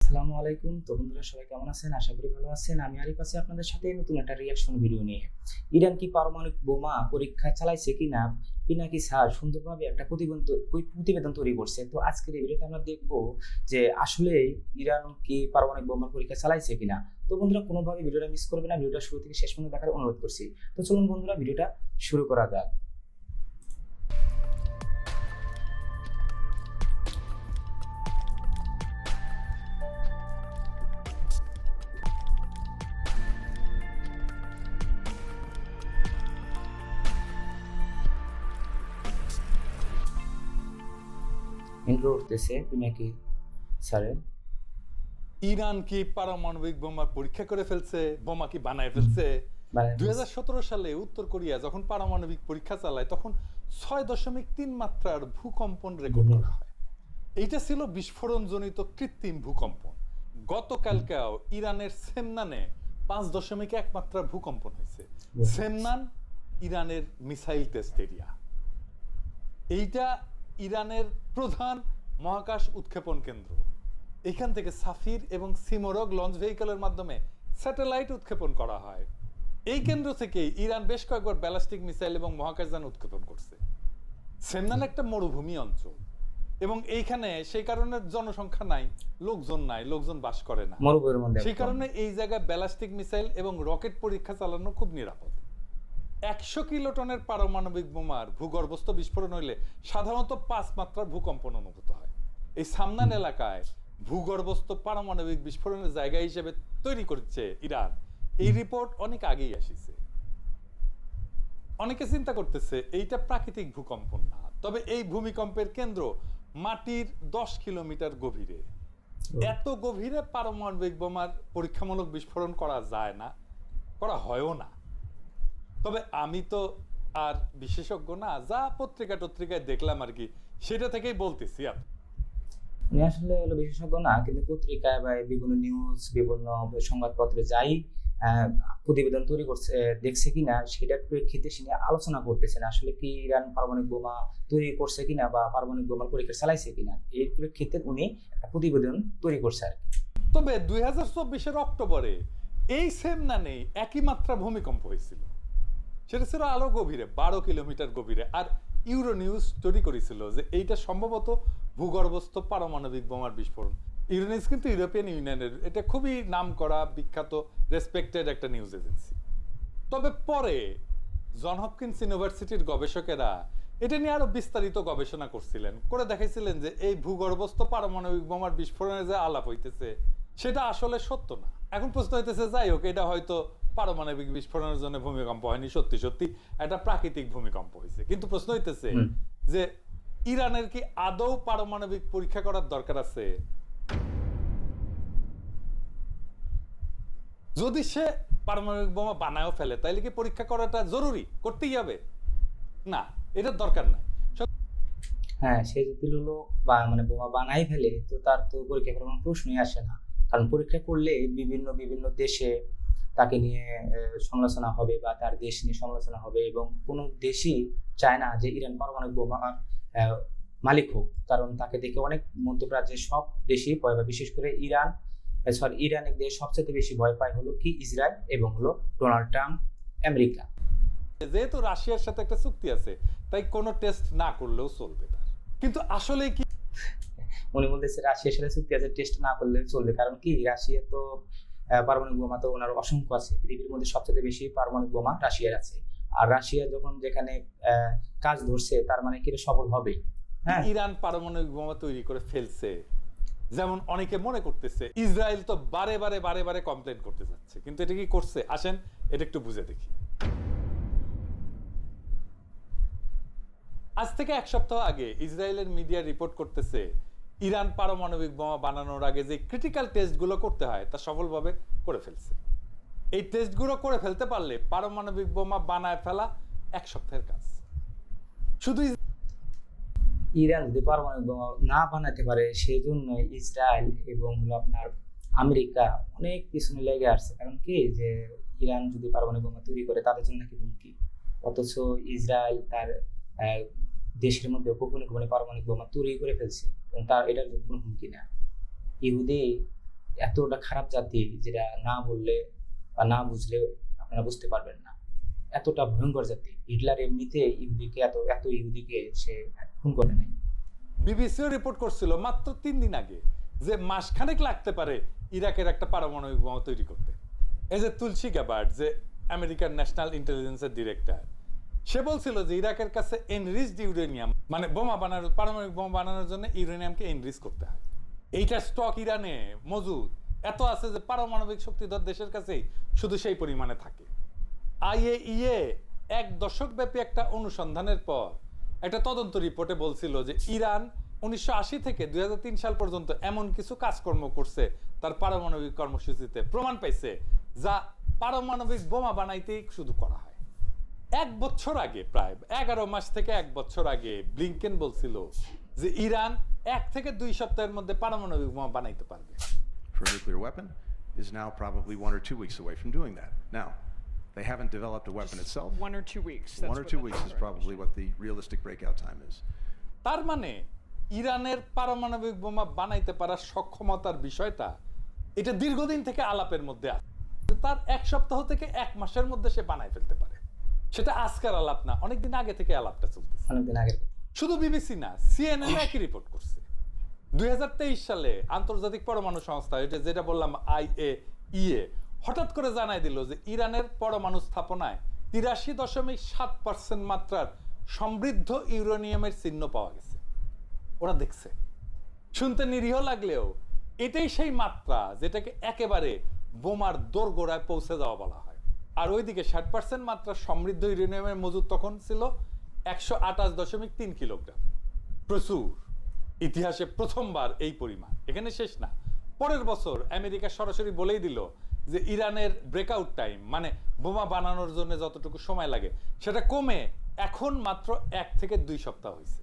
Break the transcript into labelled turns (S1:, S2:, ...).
S1: আসসালামু আলাইকুম। তো বন্ধুরা সবাই কেমন আছেন? আশা করি ভালো আছেন। আমি আরিফ আছি আপনাদের সাথে নতুন একটা রিঅ্যাকশন ভিডিও নিয়ে। ইরান কি পারমাণবিক বোমা পরীক্ষা চালাইছে কিনা পিনাকি স্যার সুন্দরভাবে একটা প্রতিবেদন তৈরি করছে। তো আজকের এই ভিডিওতে আমরা দেখব যে আসলে ইরান কি পারমাণবিক বোমার পরীক্ষা চালাইছে কিনা। তো বন্ধুরা কোনোভাবে ভিডিওটা মিস করবে না, ভিডিওটা শুরু থেকে শেষ পর্যন্ত দেখার অনুরোধ করছি। তো চলুন বন্ধুরা ভিডিওটা শুরু করা যাক। ইন্ট্রো উঠতেছে পিনাকি স্যারের।
S2: ইরান কি পারমাণবিক বোমা পরীক্ষা করে ফেলছে, বোমা কি বানায় ফেলছে? 2017 সালে উত্তর কোরিয়া যখন পারমাণবিক পরীক্ষা চালায় তখন 6.3 মাত্রার ভূকম্পন রেকর্ড করা হয়। এইটা ছিল বিস্ফোরণজনিত কৃত্রিম ভূকম্পন। গতকালকেও ইরানের সেমনানে 5.1 মাত্রার ভূকম্পন হয়েছে। সেমনান ইরানের মিসাইল টেস্ট এরিয়া। এইটা ইরানের প্রধান মহাকাশ উৎক্ষেপণ কেন্দ্র। এখান থেকে সাফির এবং সিমোরগ লঞ্চ ভেহিকলের মাধ্যমে স্যাটেলাইট উৎক্ষেপণ করা হয়। এই কেন্দ্র থেকে ইরান বেশ কয়েকবার ব্যালিস্টিক মিসাইল এবং মহাকাশযান উৎক্ষেপণ করছে। সেমনান একটা মরুভূমি অঞ্চল এবং এইখানে সেই কারণে জনসংখ্যা নাই, লোকজন বাস করে না। সেই কারণে এই জায়গায় ব্যালিস্টিক মিসাইল এবং রকেট পরীক্ষা চালানো খুব নিরাপদ। 100 কিলোটনের পারমাণবিক বোমার ভূগর্ভস্থ বিস্ফোরণ হইলে সাধারণত 5 মাত্রার ভূকম্পন অনুভূত হয়। এই সামনান এলাকায় ভূগর্ভস্থ পারমাণবিক বিস্ফোরণের জায়গা হিসেবে তৈরি করেছে ইরান। এই রিপোর্ট অনেক আগেই আসিছে। অনেকে চিন্তা করতেছে এইটা প্রাকৃতিক ভূকম্পন না, তবে এই ভূমিকম্পের কেন্দ্র মাটির 10 কিলোমিটার গভীরে। এত গভীরে পারমাণবিক বোমার পরীক্ষামূলক বিস্ফোরণ করা যায় না, করা হয়ও না। তবে আমি তো আর বিশেষজ্ঞ না, যা পত্রিকায় দেখলাম আর কি, সেটা থেকেই বলতেছি।
S1: উনি আসলে হলো বিশেষজ্ঞ না, কিন্তু পত্রিকায় বা বিভিন্ন নিউজ, বিভিন্ন সংবাদপত্রে যাই প্রতিবেদন তৈরি করছে, দেখছে কিনা সেটার প্রেক্ষিতে সে আলোচনা করতেছেন আসলে কি ইরান পারমাণবিক বোমা তৈরি করছে কিনা বা পারমাণবিক বোমার পরীক্ষা চালাইছে কিনা। এই প্রেক্ষিতে উনি একটা প্রতিবেদন তৈরি করছে আর কি।
S2: তবে 2024 অক্টোবরে এই সেমনানেই একই মাত্রা ভূমিকম্প হয়েছিল। সেটা ছিল আরো গভীরে, 12 কিলোমিটার গভীরে। আর ইউরো নিউজ তৈরি করেছিল যে এইটা সম্ভবত ভূগর্ভস্থ পারমাণবিক বোমার বিস্ফোরণ। ইউরো নিউজ কিন্তু ইউরোপিয়ান ইউনিয়নের, এটা খুবই নামকরা, বিখ্যাত, রেসপেক্টেড একটা নিউজ এজেন্সি। তবে পরে জন হপকিন্স ইউনিভার্সিটির গবেষকেরা এটা নিয়ে আরো বিস্তারিত গবেষণা করছিলেন, করে দেখাইছিলেন যে এই ভূগর্ভস্থ পারমাণবিক বোমার বিস্ফোরণের যে আলাপ হইতেছে সেটা আসলে সত্য না। এখন প্রশ্ন হইতেছে, যাই হোক, এটা হয়তো পারমাণবিক বিস্ফোরণের জন্য ভূমিকম্প হয়নি, সত্যি একটা প্রাকৃতিক ভূমিকম্প হয়েছে। কিন্তু প্রশ্ন হইতেছে যে ইরানের কি আদৌ পারমাণবিক পরীক্ষা করার দরকার আছে? যদি সে পারমাণবিক বোমা বানায়ও ফেলে তাইলে কি পরীক্ষা করাটা জরুরি, করতেই হবে? না, এটার দরকার নাই।
S1: হ্যাঁ, সে যদি হলো বোমা বানাই ফেলে তো তার তো পরীক্ষা করার কোনো প্রশ্নই আসে না। কারণ পরীক্ষা করলে বিভিন্ন দেশে তাকে নিয়ে সমালোচনা হবে বা তার দেশ নিয়ে সমালোচনা হবে, এবং কোনো দেশই চায় না যে ইরান পারমাণবিক বোমা মালিক হোক। কারণ তাকে দেখে অনেক মধ্যপ্রাচ্যের সব দেশই ভয় পায়, বিশেষ করে ইরানের দেশ সবচেয়ে বেশি ভয় পায় হলো কি ইসরায়েল এবং হলো ডোনাল্ড ট্রাম্প, আমেরিকা।
S2: যেহেতু রাশিয়ার সাথে একটা চুক্তি আছে, তাই কোনো টেস্ট না করলেও চলবে তার। কিন্তু আসলে কি
S1: উনি বলতেছে রাশিয়ার সাথে চুক্তি আছে, টেস্ট না করলে চলবে। কারণ কি রাশিয়া তো পারমাণবিক বোমা তো ওনার অসংখ্য আছে, পৃথিবীর মধ্যে সবচেয়ে বেশি পারমাণবিক বোমা রাশিয়ার আছে। আর রাশিয়া যখন যেখানে কাজ ধরছে তার মানে কি সফল হবে। হ্যাঁ,
S2: ইরান পারমাণবিক বোমা তৈরি করে ফেলছে যেমন অনেকে মনে করতেছে, ইসরায়েল তো বারে কমপ্লেন করতে যাচ্ছে, কিন্তু এটা কি করছে? আসেন এটা একটু বুঝে দেখি। আজ থেকে 1 সপ্তাহ আগে ইসরায়েলের মিডিয়া রিপোর্ট করতেছে ইরান পারমাণবিক বোমা বানানোর আগে যে ক্রিটিক্যাল টেস্টগুলো করতে হয় তা সফলভাবে করে ফেলছে। এই টেস্টগুলো করে ফেলতে পারলে পারমাণবিক বোমা বানায় ফেলা 1 সপ্তাহের কাজ। শুধু
S1: ইরান যদি পারমাণবিক বোমা না বানাতে পারে সেই জন্য ইসরায়েল এবং হলো আপনার আমেরিকা অনেক পিছনে লেগে আসছে। কারণ কি যে ইরান যদি পারমাণবিক বোমা তৈরি করে তাদের জন্য নাকি হুমকি, অথচ ইসরায়েল তার দেশের মধ্যে গোপনে পারমাণবিক বোমা তৈরি করে ফেলছে এবং তার এটার কোনো হুমকি না। ইহুদি এতটা খারাপ জাতি যেটা না বললে বা না বুঝলে আপনারা বুঝতে পারবেন না, এতটা ভয়ঙ্কর জাতি। হিটলার এমনিতে ইহুদিকে এত এত ইহুদিকে সে খুন করে নাই।
S2: বিবিসিও রিপোর্ট করছিল মাত্র 3 দিন আগে যে মাসখানেক লাগতে পারে ইরাকের একটা পারমাণবিক বোমা তৈরি করতে। এই যে তুলসী গ্যাবার্ড, যে আমেরিকার ন্যাশনাল ইন্টেলিজেন্সের ডিরেক্টর, সে বলছিল যে ইরাকের কাছে এনরিচড ইউরেনিয়াম, মানে বোমা বানানোর, পারমাণবিক বোমা বানানোর জন্য ইউরেনিয়ামকে এনরিচ করতে হয়। এইটা স্টক ইরানে মজুদ এত আছে যে পারমাণবিক শক্তিধর দেশের কাছেই শুধু সেই পরিমাণে থাকে। IAEA 1 দশক ব্যাপী একটা অনুসন্ধানের পর একটা তদন্ত রিপোর্টে বলছিল যে ইরান 1980 থেকে 2003 সাল পর্যন্ত এমন কিছু কাজকর্ম করছে তার পারমাণবিক কর্মসূচিতে প্রমাণ পাইছে যা পারমাণবিক বোমা বানাইতেই শুধু করা হয়। 1 বছর আগে, প্রায় 11 মাস থেকে 1 বছর আগে ব্লিংকেন বলছিল যে ইরান 1 থেকে 2 সপ্তাহের মধ্যে পারমাণবিক বোমা বানাইতে পারবে।
S3: For a nuclear weapon is now probably 1 or 2 weeks away from doing that. Now, they haven't developed a weapon itself.
S4: 1 or 2 weeks.
S3: 1 or 2 weeks is probably what the realistic breakout time is.
S2: তার মানে ইরানের পারমাণবিক বোমা বানাইতে পারার সক্ষমতার বিষয়টা এটা দীর্ঘদিন থেকে আলাপের মধ্যে আছে। তার 1 সপ্তাহ থেকে 1 মাসের মধ্যে সে বানাই ফেলতে পারে। সেটা আজকের আলাপ না, অনেকদিন আগে থেকে আলাপটা চলতেছে।
S1: অনেকদিন আগের কথা।
S2: শুধু বিবিসি না, CNN একই রিপোর্ট করছে। 2023 সালে আন্তর্জাতিক পরমাণু সংস্থা, যেটা বললাম IAEA, হঠাৎ করে জানাই দিল যে ইরানের পরমাণু স্থাপনায় 83.7% মাত্রার সমৃদ্ধ ইউরেনিয়ামের চিহ্ন পাওয়া গেছে। ওরা দেখছে। শুনতে নিরীহ লাগলেও এটাই সেই মাত্রা যেটাকে একেবারে বোমার দোরগোড়ায় পৌঁছে যাওয়া বলা হয়। আর ওইদিকে 60% মাত্রা সমৃদ্ধ ইউরেনিয়ামের মজুদ তখন ছিল 128.3 কিলোগ্রাম। প্রচুর। ইতিহাসে প্রথমবার এই পরিমাণ। এখানে শেষ না, পরের বছর আমেরিকা সরাসরি বলেই দিল যে ইরানের ব্রেকআউট টাইম, মানে বোমা বানানোর জন্য যতটুকু সময় লাগে, সেটা কমে এখন মাত্র 1 থেকে 2 সপ্তাহ হয়েছে।